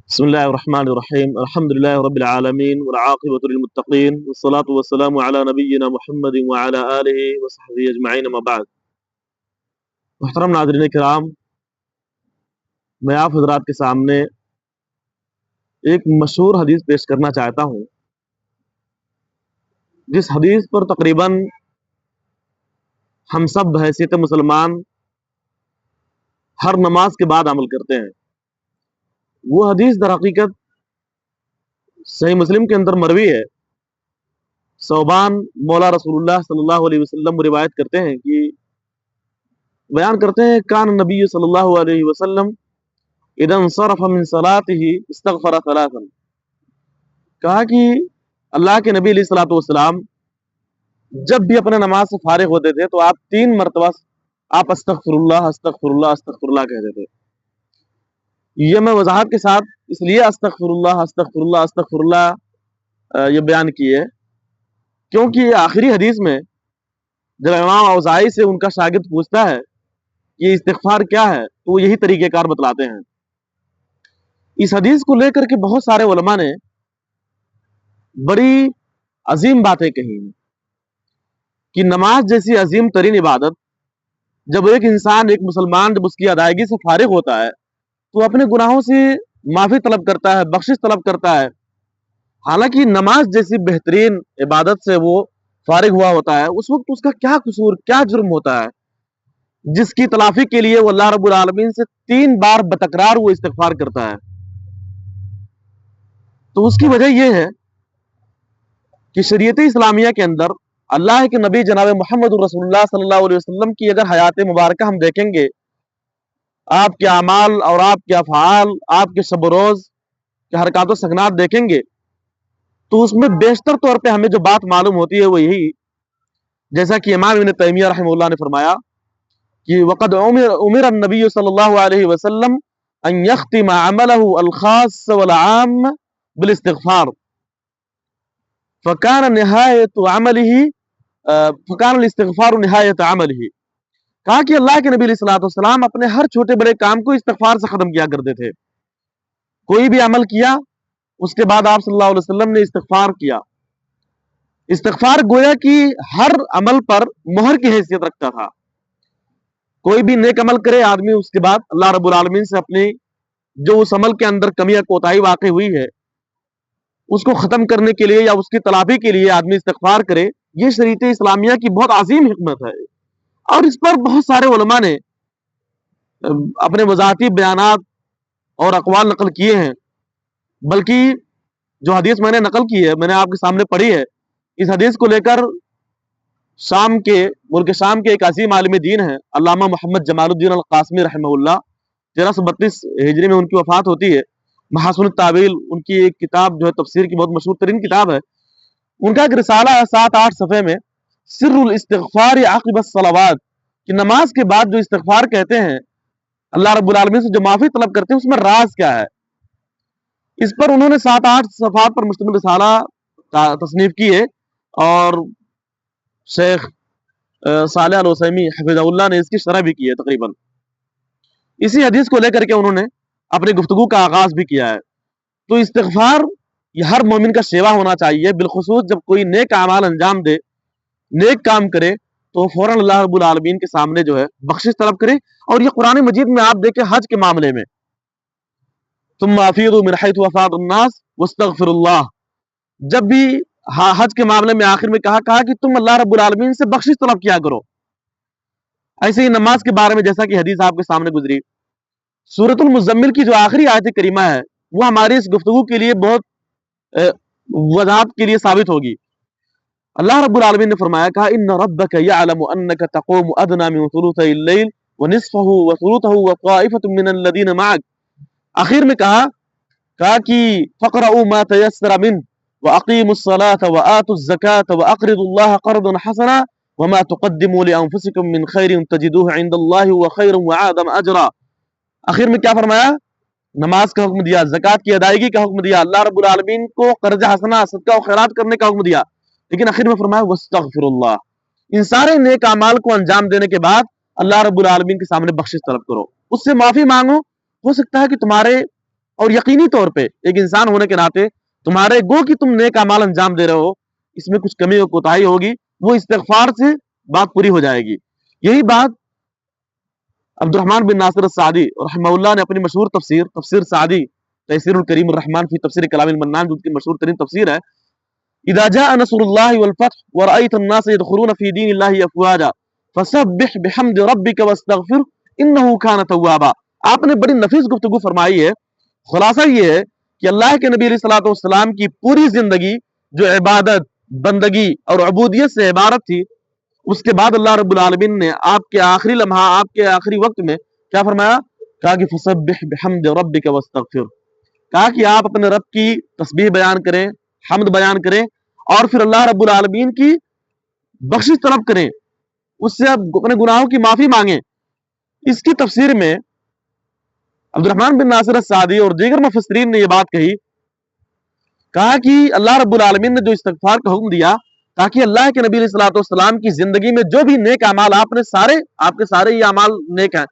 بسم الله الرحمن الرحيم الحمد لله رب العالمين والعاقبة للمتقين والصلاة والسلام على نبينا محمد وعلى آله وصحبه أجمعين ما بعد محترم ناظرین کرام، میں آپ حضرات کے سامنے ایک مشہور حدیث پیش کرنا چاہتا ہوں، جس حدیث پر تقریباً ہم سب بحیثیت مسلمان ہر نماز کے بعد عمل کرتے ہیں۔ وہ حدیث در حقیقت صحیح مسلم کے اندر مروی ہے۔ ثوبان مولا رسول اللہ صلی اللہ علیہ وسلم روایت کرتے ہیں کہ بیان کرتے ہیں کان نبی صلی اللہ علیہ وسلم اذا انصرف من صلاته استغفر ثلاثا، کہا کہ اللہ کے نبی علیہ الصلوۃ والسلام جب بھی اپنے نماز سے فارغ ہوتے تھے تو آپ 3 مرتبہ آپ استغفر اللہ استغفر اللہ استغفر اللہ کہتے تھے۔ یہ میں وضاحت کے ساتھ اس لیے استغفر اللہ استغفر اللہ استغفر اللہ یہ بیان کی ہے کیونکہ آخری حدیث میں جب امام اوزاعی سے ان کا شاگرد پوچھتا ہے کہ استغفار کیا ہے تو وہ یہی طریقہ کار بتلاتے ہیں۔ اس حدیث کو لے کر کے بہت سارے علماء نے بڑی عظیم باتیں کہی ہیں کہ نماز جیسی عظیم ترین عبادت جب ایک انسان ایک مسلمان جب اس کی ادائیگی سے فارغ ہوتا ہے تو اپنے گناہوں سے معافی طلب کرتا ہے، بخشش طلب کرتا ہے۔ حالانکہ نماز جیسی بہترین عبادت سے وہ فارغ ہوا ہوتا ہے، اس وقت اس کا کیا قصور کیا جرم ہوتا ہے جس کی تلافی کے لیے وہ اللہ رب العالمین سے 3 بار بتکرار وہ استغفار کرتا ہے۔ تو اس کی وجہ یہ ہے کہ شریعت اسلامیہ کے اندر اللہ کے نبی جناب محمد رسول اللہ صلی اللہ علیہ وسلم کی اگر حیات مبارکہ ہم دیکھیں گے، آپ کے اعمال اور آپ کے افعال، آپ کے شب و روز کے حرکات و سکنات دیکھیں گے تو اس میں بیشتر طور پہ ہمیں جو بات معلوم ہوتی ہے وہ یہی، جیسا کہ امام ابن تیمیہ رحمہ اللہ نے فرمایا کہ وقد امر النبی صلی اللہ علیہ وسلم ان یختم عمله الخاص والعام بالاستغفار فکان الاستغفار نہایت عمله، کہا کہ اللہ کے نبی علیہ الصلوۃ والسلام اپنے ہر چھوٹے بڑے کام کو استغفار سے ختم کیا کرتے تھے۔ کوئی بھی عمل کیا اس کے بعد آپ صلی اللہ علیہ وسلم نے استغفار کیا۔ استغفار گویا کہ ہر عمل پر مہر کی حیثیت رکھتا تھا۔ کوئی بھی نیک عمل کرے آدمی، اس کے بعد اللہ رب العالمین سے اپنی جو اس عمل کے اندر کمی یا کوتاہی واقع ہوئی ہے اس کو ختم کرنے کے لیے یا اس کی تلافی کے لیے آدمی استغفار کرے، یہ شریعت اسلامیہ کی بہت عظیم حکمت ہے۔ اور اس پر بہت سارے علماء نے اپنے وضاحتی بیانات اور اقوال نقل کیے ہیں، بلکہ جو حدیث میں نے نقل کی ہے، میں نے آپ کے سامنے پڑھی ہے، اس حدیث کو لے کر ملک شام کے ایک عظیم عالم دین ہیں علامہ محمد جمال الدین القاسمی رحمہ اللہ، 1332 ہجری میں ان کی وفات ہوتی ہے۔ محاسن التاویل ان کی ایک کتاب جو ہے تفسیر کی بہت مشہور ترین کتاب ہے، ان کا ایک رسالہ ہے 7-8 صفحے میں، سر الاستغفار عقب الصلوات، کہ نماز کے بعد جو استغفار کہتے ہیں، اللہ رب العالمین سے جو معافی طلب کرتے ہیں، اس میں راز کیا ہے۔ اس پر انہوں نے 7-8 صفحات پر مشتمل رسالہ تصنیف کی ہے، اور شیخ صالح العثیمی حفظہ اللہ نے اس کی شرح بھی کی ہے تقریباً۔ اسی حدیث کو لے کر کے انہوں نے اپنی گفتگو کا آغاز بھی کیا ہے۔ تو استغفار یہ ہر مومن کا سیوا ہونا چاہیے، بالخصوص جب کوئی نیک اعمال انجام دے، نیک کام کرے تو فوراً اللہ رب العالمین کے سامنے جو ہے بخشش طلب کرے۔ اور یہ قرآن مجید میں آپ دیکھیں حج کے معاملے میں ثم افیضوا من حیث افاض الناس واستغفروا اللہ، جب بھی حج کے معاملے میں آخر میں کہا کہ تم اللہ رب العالمین سے بخشش طلب کیا کرو۔ ایسے ہی نماز کے بارے میں جیسا کہ حدیث آپ کے سامنے گزری، سورۃ المزمل کی جو آخری آیت کریمہ ہے وہ ہماری اس گفتگو کے لیے بہت وضاحت کے لیے ثابت ہوگی۔ اللہ رب العالمین نے فرمایا، کہا ان ربک یعلم انک تقوم ادنی من ثلثی اللیل ونصفه وثلثه وطائفة من الذین معک، آخر میں کہا کہ فقرؤوا ما تیسر منه واقیموا الصلاة وآتوا الزکاة واقرضوا اللہ قرضا حسنا وما تقدموا لانفسکم من خیر تجدوه عند اللہ هو خیر وأعظم اجرا۔ آخر میں کیا فرمایا؟ نماز کا حکم دیا، زکوٰۃ کی ادائیگی کا حکم دیا، اللہ رب العالمین کو قرض حسنہ صدقہ و خیرات کرنے کا حکم دیا، لیکن آخر میں فرمایا واستغفر اللہ، ان سارے نیک اعمال کو انجام دینے کے بعد اللہ رب العالمین کے سامنے بخشش طلب کرو، اس سے معافی مانگو۔ ہو سکتا ہے کہ تمہارے اور یقینی طور پہ ایک انسان ہونے کے ناطے تمہارے گو کہ تم نیک اعمال انجام دے رہے ہو، اس میں کچھ کمی اور کوتاہی ہوگی، وہ استغفار سے بات پوری ہو جائے گی۔ یہی بات عبد الرحمن بن ناصر السعدی رحمہ اللہ نے اپنی مشہور تفسیر سعدی تیسیر الکریم الرحمن فی تفسیر کلام المنان، جو کی مشہور ترین تفسیر ہے، اذا جاء نصر اللہ والفتح ورأيت الناس يدخلون في دین اللہ افواجا فسبح بحمد ربک واستغفر انه كان توابا۔ آپ نے بڑی نفیس گفتگو فرمائی ہے۔ خلاصہ یہ ہے کہ اللہ کے نبی علیہ الصلوۃ والسلام کی پوری زندگی جو عبادت، بندگی اور عبودیت سے عبارت تھی، اس کے بعد اللہ رب العالمین نے آپ کے آخری لمحہ، آپ کے آخری وقت میں کیا فرمایا؟ کہا کہ فسبح بحمد ربک واستغفر، کہا کہ آپ اپنے رب کی تسبیح بیان کریں، حمد بیان کریں، اور پھر اللہ رب العالمین کی بخشش طلب کریں، اس سے آپ اپنے گناہوں کی معافی مانگیں۔ اس کی تفسیر میں عبد الرحمن بن ناصر السعدی اور دیگر مفسرین نے یہ بات کہی، کہا کہ اللہ رب العالمین نے جو استغفار کا حکم دیا تاکہ اللہ کے نبی علیہ الصلوۃ والسلام کی زندگی میں جو بھی نیک اعمال آپ کے سارے یہ اعمال نیک ہیں،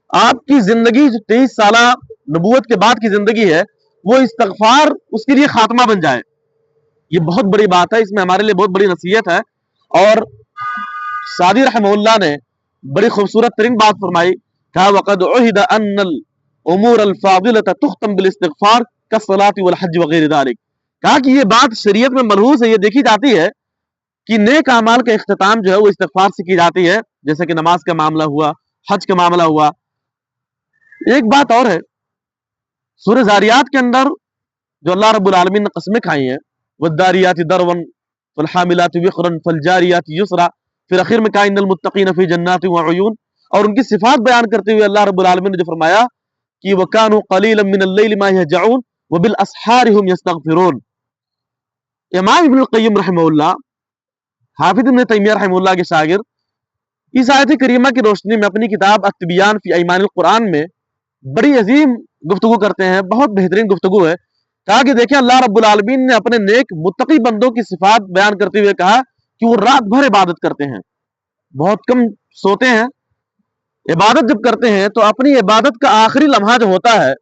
آپ کی زندگی جو 23 سالہ نبوت کے بعد کی زندگی ہے، وہ استغفار اس کے لیے خاتمہ بن جائے۔ یہ بہت بڑی بات ہے، اس میں ہمارے لیے بہت بڑی نصیحت ہے۔ اور سعدی رحمہ اللہ نے بڑی خوبصورت ترین بات فرمائی، کہا وقد عہد ان الامور الفاضلة تختم بالاستغفار كالصلاة والحج وغیر ذلك، کہا کہ یہ بات شریعت میں ملحوظ ہے، یہ دیکھی جاتی ہے کہ نیک اعمال کا اختتام جو ہے وہ استغفار سے کی جاتی ہے، جیسے کہ نماز کا معاملہ ہوا، حج کا معاملہ ہوا۔ ایک بات اور ہے، سورہ زاریات کے اندر جو اللہ رب العالمین نے قسمیں کھائی ہیں، والداریات دروا فالحاملات وقرا فالجاریات یسرا، پھر آخر میں کہا ان المتقین فی جنات وعیون، اور ان کی صفات بیان کرتے ہوئے اللہ رب العالمین نے جو فرمایا کہ وَكَانُوا قَلِيلًا مِّنَ اللَّيْلِ مَا يَهْجَعُونَ وَبِالْأَسْحَارِ هُمْ يَسْتَغْفِرُونَ۔ امام ابن القیم رحمہ اللہ، حافظ ابن تیمیہ رحمہ اللہ کے شاگرد، اس آیت کریمہ کی روشنی میں اپنی کتاب التبیان فی ایمان القرآن میں بڑی عظیم گفتگو کرتے ہیں، بہت بہترین گفتگو ہے۔ کہا کہ دیکھیں اللہ رب العالمین نے اپنے نیک متقی بندوں کی صفات بیان کرتے ہوئے کہا کہ وہ رات بھر عبادت کرتے ہیں، بہت کم سوتے ہیں، عبادت جب کرتے ہیں تو اپنی عبادت کا آخری لمحہ جو ہوتا ہے،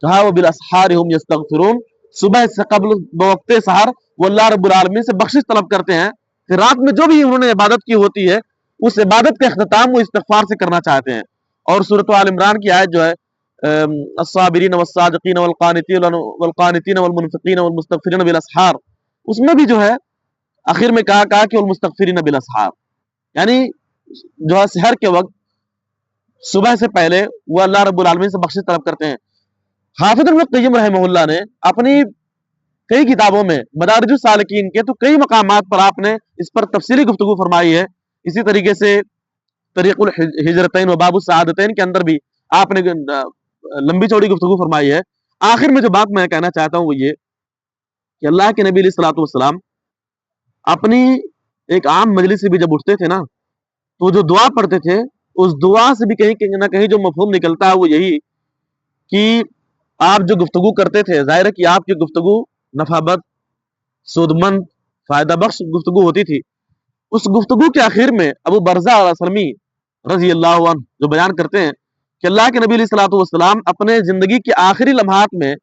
کہا وہ بالاسحار ہم یستغفرون، صبح سے قبل بوقت سحر وہ اللہ رب العالمین سے بخشش طلب کرتے ہیں، پھر رات میں جو بھی انہوں نے عبادت کی ہوتی ہے اس عبادت کا اختتام وہ استغفار سے کرنا چاہتے ہیں۔ اور سورۃ آل عمران کی آیت جو ہے الصابرین والصادقین والقانتین والمنفقین والمستغفرین بالاسحار، اس میں بھی جو ہے آخر میں کہا کہ والمستغفرین بالاسحار، یعنی جو ہے سحر کے وقت صبح سے پہلے وہ اللہ رب العالمین سے بخشش طلب کرتے ہیں۔ حافظ ابن القیم رحمہ اللہ نے اپنی کئی کتابوں میں مدارج السالکین کے تو کئی مقامات پر آپ نے اس پر تفصیلی گفتگو فرمائی ہے۔ اسی طریقے سے طریق الہجرتین و باب السعادتین کے اندر بھی آپ نے لمبی چوڑی گفتگو فرمائی ہے۔ آخر میں جو بات میں کہنا چاہتا ہوں وہ یہ کہ اللہ کے نبی علیہ الصلوۃ والسلام اپنی ایک عام مجلس سے بھی جب اٹھتے تھے نا، تو جو دعا پڑھتے تھے اس دعا سے بھی کہیں نہ کہیں جو مفہوم نکلتا ہے وہ یہی کہ آپ جو گفتگو کرتے تھے، ظاہر ہے کہ آپ کی گفتگو نفع بخش، سود مند، فائدہ بخش گفتگو ہوتی تھی۔ اس گفتگو کے آخر میں ابو برزہ الاسلمی رضی اللہ عنہ جو بیان کرتے ہیں کہ اللہ کے نبی علیہ الصلوۃ والسلام اپنے زندگی کے آخری لمحات میں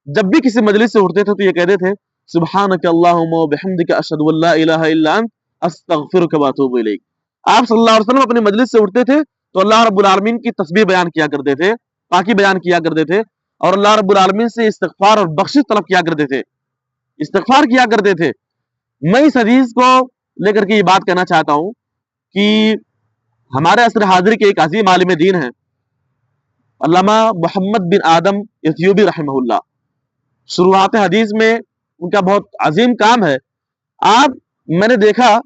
جب بھی کسی مجلس سے اٹھتے تھے تو یہ کہتے تھے سبحانک اللہم وبحمدک اشہد ان لا الہ الا انت استغفرک واتوب الیک۔ آپ صلی اللہ علیہ وسلم اپنے مجلس سے اٹھتے تھے تو اللہ رب العالمین کی تسبیح بیان کیا کرتے تھے، پاکی بیان کیا کرتے تھے، اور اللہ رب العالمین سے استغفار اور بخشش طلب کیا کرتے تھے، استغفار کیا کرتے تھے۔ میں اس حدیث کو لے کر کے یہ بات کہنا چاہتا ہوں کہ ہمارے عصر حاضر کے ایک عظیم عالم دین ہیں علامہ محمد بن آدم ایتھیوبی رحمہ اللہ، شروحات حدیث میں ان کا بہت عظیم کام ہے۔ میں نے دیکھا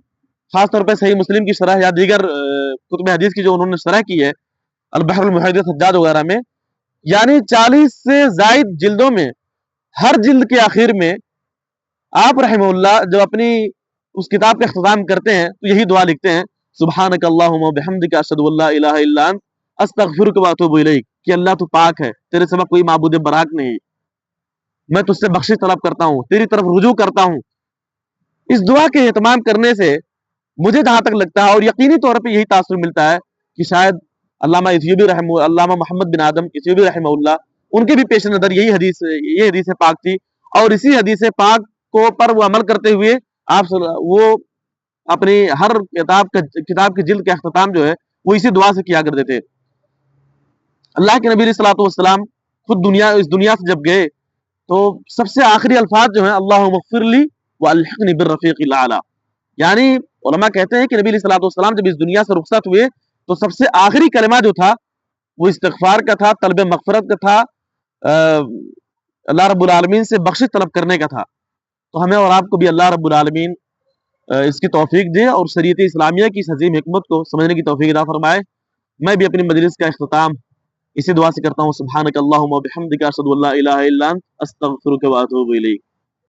خاص طور پہ صحیح مسلم کی شرح یا دیگر کتب حدیث کی جو انہوں نے شرح کی ہے البحر المحیط سجاد وغیرہ میں، یعنی 40 سے زائد جلدوں میں ہر جلد کے آخر میں آپ رحمہ اللہ جب اپنی اس کتاب کا اختتام کرتے ہیں تو یہی دعا لکھتے ہیں سبحانک اللہم وبحمدک اشہد ان لا الہ الا انت استغفرک واتوب الیک، کہ اللہ تو پاک ہے، تیرے سوا کوئی معبود براک نہیں، میں تجھ سے بخشش طلب کرتا ہوں، تیری طرف رجوع کرتا ہوں۔ اس دعا کے اہتمام کرنے سے مجھے جہاں تک لگتا ہے اور یقینی طور پہ یہی تاثر ملتا ہے کہ شاید علامہ محمد بن آدم ایتھیوبی رحمہ اللہ ان کے بھی پیش نظر یہ حدیث پاک تھی، اور اسی حدیث پاک کو پر وہ عمل کرتے ہوئے وہ اپنی ہر کتاب کے جلد کا اختتام جو ہے وہ اسی دعا سے کیا کرتے تھے۔ اللہ کے نبی علیہ الصلوۃ والسلام خود اس دنیا سے جب گئے تو سب سے آخری الفاظ جو ہیں اللہم اغفر لی والحقنی بالرفیق الاعلی، یعنی علماء کہتے ہیں کہ نبی علیہ الصلوۃ والسلام جب اس دنیا سے رخصت ہوئے تو سب سے آخری کلمہ جو تھا وہ استغفار کا تھا، طلب مغفرت کا تھا، اللہ رب العالمین سے بخشش طلب کرنے کا تھا۔ تو ہمیں اور آپ کو بھی اللہ رب العالمین اس کی توفیق دے اور شریعت اسلامیہ کی اس عظیم حکمت کو سمجھنے کی توفیق عطا فرمائے۔ میں بھی اپنی مجلس کا اختتام اسی دعا سے کرتا ہوں، سبحانک اللہم و بحمدک اشہد ان لا الہ الا انت استغفرک و اتوب الیک۔